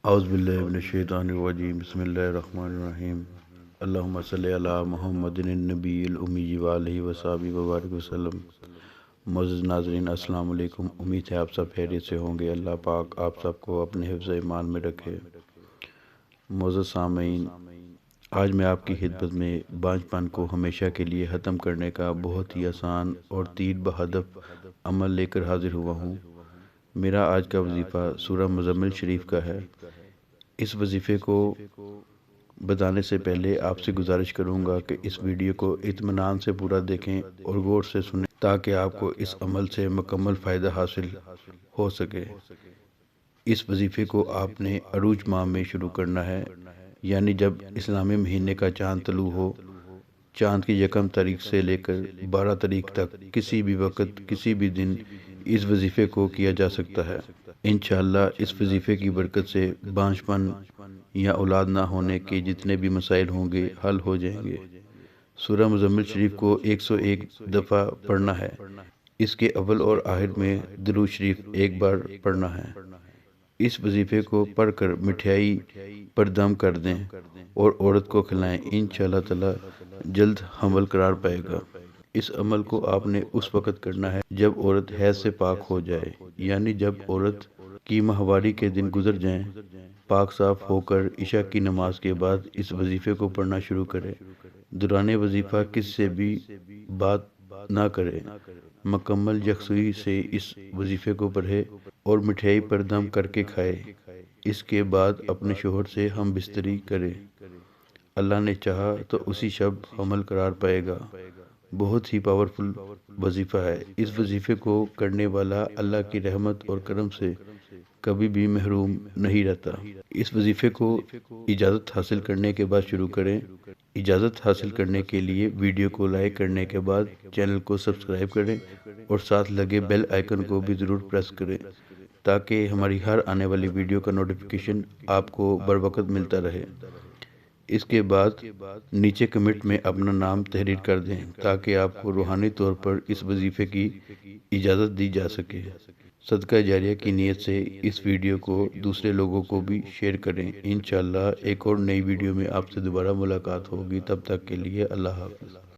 اعوذ باللہ من الشیطان الرجیم بسم اللہ الرحمن الرحیم اللہم صلی علی محمد النبی الامی وآلہ وصحبہ وبارک وسلم۔ معزز ناظرین السلام علیکم، امید ہے آپ سب خیریت سے ہوں گے۔ اللہ پاک آپ سب کو اپنے حفظ ایمان میں رکھے۔ معزز سامعین، آج میں آپ کی خدمت میں بانجھ پن کو ہمیشہ کے لیے ختم کرنے کا بہت ہی آسان اور تیر بہدف عمل لے کر حاضر ہوا ہوں۔ میرا آج کا وظیفہ سورہ مزمل شریف کا ہے۔ اس وظیفے کو بتانے سے پہلے آپ سے گزارش کروں گا کہ اس ویڈیو کو اطمینان سے پورا دیکھیں اور غور سے سنیں تاکہ آپ کو اس عمل سے مکمل فائدہ حاصل ہو سکے۔ اس وظیفے کو آپ نے عروج ماہ میں شروع کرنا ہے، یعنی جب اسلامی مہینے کا چاند طلوع ہو۔ چاند کی یکم تاریخ سے لے کر 12 تاریخ تک کسی بھی وقت کسی بھی دن اس وظیفے کو کیا جا سکتا ہے۔ انشاءاللہ اس وظیفے کی برکت سے بانجھ پن یا اولاد نہ ہونے کے جتنے بھی مسائل ہوں گے حل ہو جائیں گے۔ سورہ مزمل شریف کو 101 دفعہ پڑھنا ہے۔ اس کے اول اور آخر میں درود شریف ایک بار پڑھنا ہے۔ اس وظیفے کو پڑھ کر مٹھائی پر دم کر دیں اور عورت کو کھلائیں، انشاءاللہ تعالی جلد حمل قرار پائے گا۔ اس عمل کو آپ نے اس وقت کرنا ہے جب عورت حیض سے پاک ہو جائے، یعنی جب عورت کی ماہواری کے دن گزر جائیں۔ پاک صاف ہو کر عشاء کی نماز کے بعد اس وظیفے کو پڑھنا شروع کرے۔ دوران وظیفہ کس سے بھی بات نہ کرے، مکمل یکسوئی سے اس وظیفے کو پڑھے اور مٹھائی پر دم کر کے کھائے۔ اس کے بعد اپنے شوہر سے ہم بستری کرے۔ اللہ نے چاہا تو اسی شب حمل قرار پائے گا۔ بہت ہی پاورفل وظیفہ ہے۔ اس وظیفے کو کرنے والا اللہ کی رحمت اور کرم سے کبھی بھی محروم نہیں رہتا۔ اس وظیفے کو اجازت حاصل کرنے کے بعد شروع کریں۔ اجازت حاصل کرنے کے لیے ویڈیو کو لائک کرنے کے بعد چینل کو سبسکرائب کریں اور ساتھ لگے بیل آئیکن کو بھی ضرور پریس کریں تاکہ ہماری ہر آنے والی ویڈیو کا نوٹیفیکیشن آپ کو بروقت ملتا رہے۔ اس کے بعد نیچے کمنٹ میں اپنا نام تحریر کر دیں تاکہ آپ کو روحانی طور پر اس وظیفے کی اجازت دی جا سکے۔ صدقہ جاریہ کی نیت سے اس ویڈیو کو دوسرے لوگوں کو بھی شیئر کریں۔ انشاءاللہ ایک اور نئی ویڈیو میں آپ سے دوبارہ ملاقات ہوگی، تب تک کے لیے اللہ حافظ۔